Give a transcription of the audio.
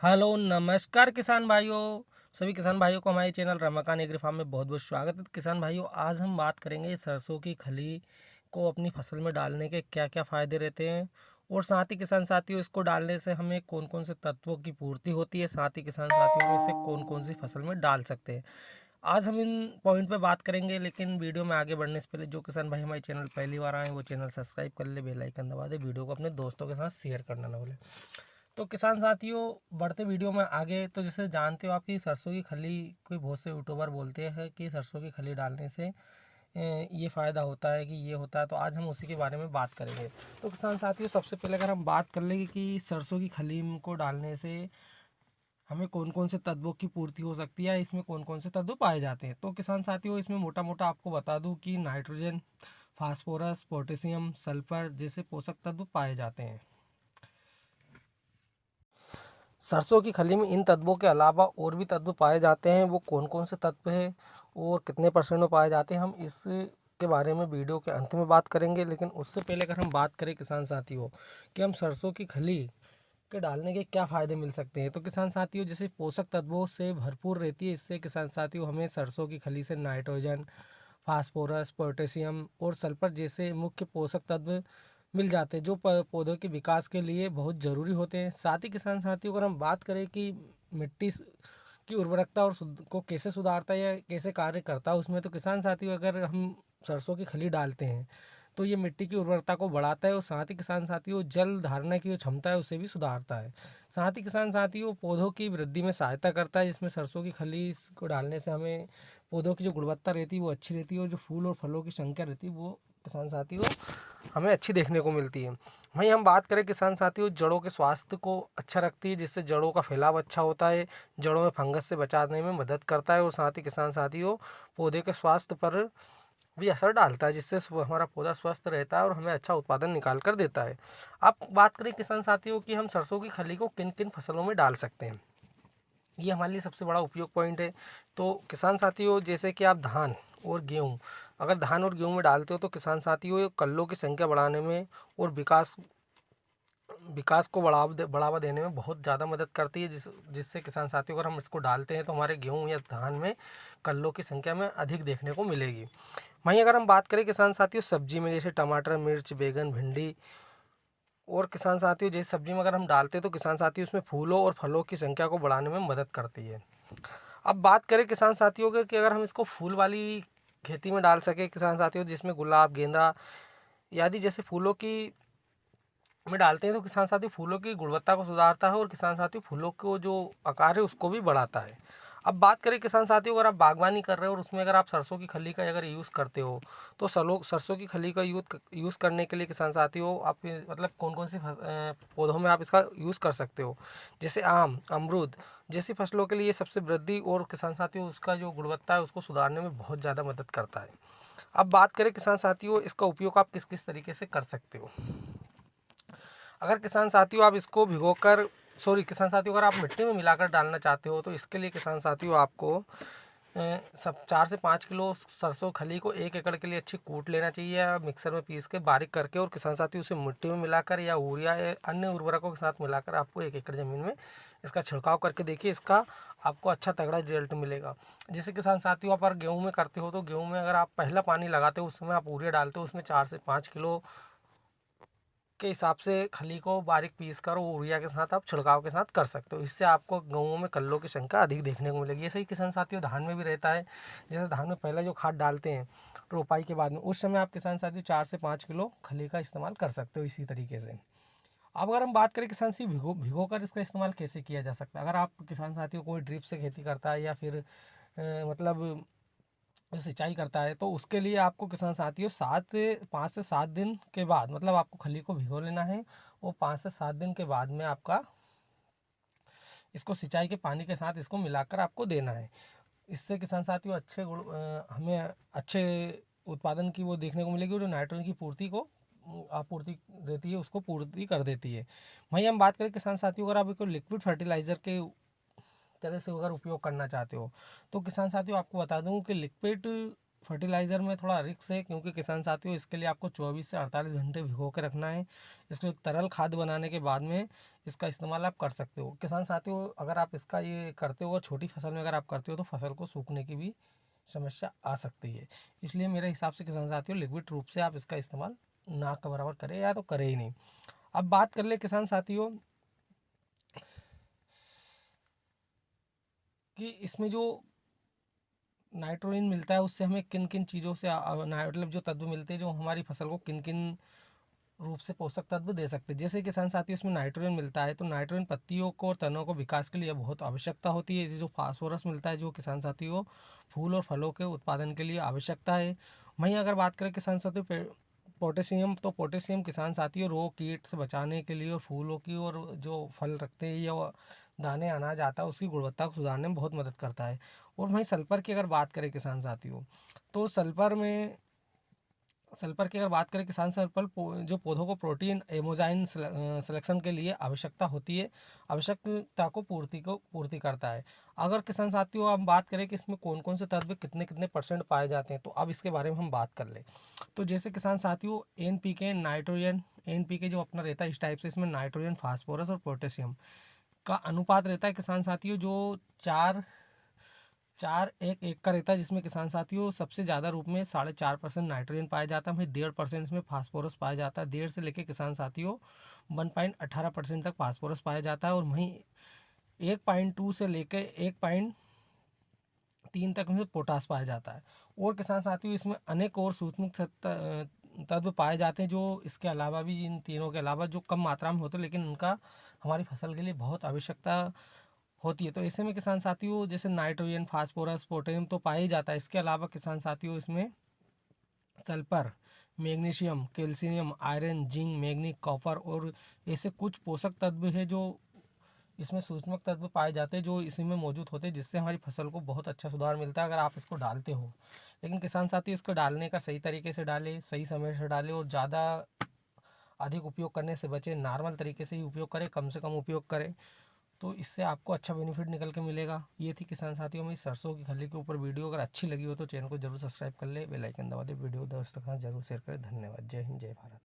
Hello नमस्कार किसान भाइयों। सभी किसान भाइयों को हमारे चैनल रमाकांत एग्री फार्म में बहुत बहुत स्वागत है। किसान भाइयों, आज हम बात करेंगे सरसों की खली को अपनी फसल में डालने के क्या क्या फ़ायदे रहते हैं और साथ ही किसान साथियों इसको डालने से हमें कौन कौन से तत्वों की पूर्ति होती है, साथ ही किसान साथियों में इसे कौन कौन सी फसल में डाल सकते हैं। आज हम इन पॉइंट पे बात करेंगे, लेकिन वीडियो में आगे बढ़ने से पहले जो किसान भाई हमारे चैनल पहली बार आए वो चैनल सब्सक्राइब कर ले, बेल आइकन दबा दे, वीडियो को अपने दोस्तों के साथ शेयर करना ना भूलें। तो किसान साथियों, बढ़ते वीडियो में आगे, तो जैसे जानते हो आपकी सरसों की खली, कोई बहुत से यूट्यूबर बोलते हैं कि सरसों की खली डालने से ये फ़ायदा होता है कि ये होता है, तो आज हम उसी के बारे में बात करेंगे। तो किसान साथियों, सबसे पहले अगर हम बात कर लेंगे कि सरसों की खली को डालने से हमें कौन कौन से तत्वों की पूर्ति हो सकती है, इसमें कौन कौन से तत्व पाए जाते हैं। तो किसान साथियों, इसमें मोटा मोटा आपको बता दूं कि नाइट्रोजन, फास्फोरस, पोटेशियम, सल्फर जैसे पोषक तत्व पाए जाते हैं। सरसों की खली में इन तत्वों के अलावा और भी तत्व पाए जाते हैं, वो कौन कौन से तत्व हैं और कितने परसेंट में पाए जाते हैं, हम इस के बारे में वीडियो के अंत में बात करेंगे। लेकिन उससे पहले अगर हम बात करें किसान साथियों कि हम सरसों की खली के डालने के क्या फ़ायदे मिल सकते हैं, तो किसान साथियों जैसे पोषक तत्वों से भरपूर रहती है, इससे किसान साथियों हमें सरसों की खली से नाइट्रोजन, फास्फोरस, पोटेशियम और सल्फर जैसे मुख्य पोषक तत्व मिल जाते हैं, जो पौधों के विकास के लिए बहुत ज़रूरी होते हैं। साथ ही किसान साथियों, अगर हम बात करें कि मिट्टी की उर्वरकता और को कैसे सुधारता है या कैसे कार्य करता है उसमें, तो किसान साथियों अगर हम सरसों की खली डालते हैं तो ये मिट्टी की उर्वरकता को बढ़ाता है और साथ ही किसान साथियों जल धारणा की जो क्षमता है उसे भी सुधारता है। साथ ही किसान साथियों पौधों की वृद्धि में सहायता करता है, जिसमें सरसों की खली को डालने से हमें पौधों की जो गुणवत्ता रहती है वो अच्छी रहती है और जो फूल और फलों की संख्या रहती है वो किसान साथियों हमें अच्छी देखने को मिलती है। वहीं हम बात करें किसान साथियों, जड़ों के स्वास्थ्य को अच्छा रखती है, जिससे जड़ों का फैलाव अच्छा होता है, जड़ों में फंगस से बचाने में मदद करता है और साथ ही किसान साथियों पौधे के स्वास्थ्य पर भी असर डालता है, जिससे हमारा पौधा स्वस्थ रहता है और हमें अच्छा उत्पादन निकाल कर देता है। अब बात करें किसान साथियों कि हम सरसों की खली को किन किन फसलों में डाल सकते हैं, ये हमारे लिए सबसे बड़ा उपयोग पॉइंट है। तो किसान साथियों जैसे कि आप धान और गेहूँ, अगर धान और गेहूँ में डालते हो तो किसान साथियों ये कल्लों की संख्या बढ़ाने में और विकास विकास को बढ़ावा देने में बहुत ज़्यादा मदद करती है, जिससे किसान साथियों अगर हम इसको डालते हैं तो हमारे गेहूँ या धान में कल्लों की संख्या में अधिक देखने को मिलेगी। वहीं अगर हम बात करें किसान साथियों सब्जी में, जैसे टमाटर, मिर्च, बैगन, भिंडी और किसान साथियों जैसे सब्जी में अगर हम डालते हैं तो किसान साथियों उसमें फूलों और फलों की संख्या को बढ़ाने में मदद करती है। अब बात करें किसान साथियों के कि अगर हम इसको फूल वाली खेती में डाल सके किसान साथियों, जिसमें गुलाब, गेंदा आदि जैसे फूलों की में डालते हैं, तो किसान साथी फूलों की गुणवत्ता को सुधारता है और किसान साथी फूलों को जो आकार है उसको भी बढ़ाता है। अब बात करें किसान साथियों, अगर आप बागवानी कर रहे हो और उसमें अगर आप सरसों की खली का अगर यूज़ करते हो, तो सरसों की खली का यूज़ करने के लिए किसान साथियों आप मतलब कौन कौन सी पौधों में आप इसका यूज़ कर सकते हो, जैसे आम, अमरूद जैसी फसलों के लिए सबसे वृद्धि और किसान साथियों उसका जो गुणवत्ता है उसको सुधारने में बहुत ज़्यादा मदद करता है। अब बात करें किसान साथियों इसका उपयोग आप किस किस तरीके से कर सकते हो। अगर किसान साथियों आप इसको भिगोकर किसान साथियों अगर आप मिट्टी में मिलाकर डालना चाहते हो तो इसके लिए किसान साथियों आपको सब 4 से 5 किलो सरसों खली को 1 एकड़ के लिए अच्छी कूट लेना चाहिए या मिक्सर में पीस के बारीक करके, और किसान साथियों उसे मिट्टी में मिलाकर या यूरिया या अन्य उर्वरकों के साथ मिलाकर आपको 1 एकड़ ज़मीन में इसका छिड़काव करके देखिए, इसका आपको अच्छा तगड़ा रिजल्ट मिलेगा। जैसे किसान साथियों आप अगर गेहूँ में करते हो तो गेहूँ में अगर आप पहला पानी लगाते हो उस समय आप यूरिया डालते हो, उसमें 4 से 5 किलो के हिसाब से खली को बारीक पीस कर यूरिया के साथ आप छिड़काव के साथ कर सकते हो। इससे आपको गेहूं में कल्लों की संख्या अधिक देखने को मिलेगी। ऐसे ही किसान साथियों धान में भी रहता है, जैसे धान में पहले जो खाद डालते हैं रोपाई के बाद में, उस समय आप किसान साथियों 4 से 5 किलो खली का इस्तेमाल कर सकते हो इसी तरीके से। अब अगर हम बात करें किसान साथी भिगो भिगो कर इसका इस्तेमाल कैसे किया जा सकता है, अगर आप किसान साथियों कोई ड्रिप से खेती करता है या फिर मतलब जो सिंचाई करता है, तो उसके लिए आपको किसान साथियों 5 से 7 दिन के बाद मतलब आपको खली को भिगो लेना है, वो 5 से 7 दिन के बाद में आपका इसको सिंचाई के पानी के साथ इसको मिलाकर आपको देना है। इससे किसान साथियों हमें अच्छे उत्पादन की वो देखने को मिलेगी, और जो नाइट्रोजन की पूर्ति को आपूर्ति रहती है उसको पूर्ति कर देती है। वहीं हम बात करें किसान साथियों, अगर आप इसको लिक्विड फर्टिलाइज़र के तरह से अगर उपयोग करना चाहते हो, तो किसान साथियों आपको बता दूं कि लिक्विड फर्टिलाइज़र में थोड़ा रिस्क है, क्योंकि किसान साथियों इसके लिए आपको 24 से 48 घंटे भिगो के रखना है। इसको एक तरल खाद बनाने के बाद में इसका इस्तेमाल आप कर सकते हो। किसान साथियों अगर आप इसका ये करते हो और छोटी फसल में अगर आप करते हो तो फसल को सूखने की भी समस्या आ सकती है। इसलिए मेरे हिसाब से किसान साथियों लिक्विड रूप से आप इसका इस्तेमाल ना के बराबर करें, या तो करें ही नहीं। अब बात कर ले किसान साथियों कि इसमें जो नाइट्रोजन मिलता है उससे हमें किन किन चीज़ों से मतलब जो तत्व मिलते हैं जो हमारी फसल को किन किन रूप से पोषक तत्व दे सकते हैं। जैसे किसान साथियों इसमें नाइट्रोजन मिलता है, तो नाइट्रोजन पत्तियों को और तनों को विकास के लिए बहुत आवश्यकता होती है। जो फास्फोरस मिलता है जो किसान साथियों फूल और फलों के उत्पादन के लिए आवश्यकता है। वहीं अगर बात करें किसान साथियों पोटेशियम, तो पोटेशियम किसान साथियों रोग कीट से बचाने के लिए और फूलों की और जो फल रखते हैं या दाने अनाज आता है उसकी गुणवत्ता को सुधारने में बहुत मदद करता है। और वहीं सल्फर की अगर बात करें किसान साथियों, तो सल्फर की अगर बात करें किसान सल्फर जो पौधों को प्रोटीन एमोजाइन सिलेक्शन के लिए आवश्यकता होती है, आवश्यकता को पूर्ति करता है। अगर किसान साथियों हम बात करें कि इसमें कौन कौन से तत्व कितने कितने % पाए जाते हैं, तो अब इसके बारे में हम बात कर लें। तो जैसे किसान साथियों NPK नाइट्रोजन, NPK जो अपना रहता है इस टाइप से इसमें नाइट्रोजन फास्फोरस और पोटेशियम का अनुपात रहता है किसान साथियों जो 4:1 का रहता है, जिसमें किसान साथियों सबसे ज़्यादा रूप में 4.5% नाइट्रोजन पाया जाता है, वहीं 1.5% इसमें फास्फोरस पाया जाता है। 1.5 से लेकर किसान साथियों 1.18% तक फास्फोरस पाया जाता है, और वहीं 1.2 से लेकर 1.3 तक में पोटास पाया जाता है। और किसान साथियों इसमें अनेक और सूक्ष्म तत्व पाए जाते हैं जो इसके अलावा भी, इन तीनों के अलावा जो कम मात्रा में होते हैं लेकिन उनका हमारी फसल के लिए बहुत आवश्यकता होती है। तो ऐसे में किसान साथियों जैसे नाइट्रोजन फास्फोरस पोटेशियम तो पाया ही जाता है, इसके अलावा किसान साथियों इसमें sulphur, magnesium, calcium, iron, zinc, manganese, copper और ऐसे कुछ पोषक तत्व है जो इसमें सूक्ष्म तत्व पाए जाते हैं जो इसी में मौजूद होते हैं, जिससे हमारी फसल को बहुत अच्छा सुधार मिलता है अगर आप इसको डालते हो। लेकिन किसान साथी इसको डालने का सही तरीके से डालें, सही समय से डालें और ज़्यादा अधिक उपयोग करने से बचें। नॉर्मल तरीके से ही उपयोग करें, कम से कम उपयोग करें, तो इससे आपको अच्छा बेनिफिट निकल के मिलेगा। ये थी किसान साथियों में सरसों की खली के ऊपर वीडियो। अगर अच्छी लगी हो तो चैनल को जरूर सब्सक्राइब कर ले, बेल आइकन दबा दे, वीडियो दोस्तों के साथ जरूर शेयर करें। धन्यवाद। जय हिंद, जय भारत।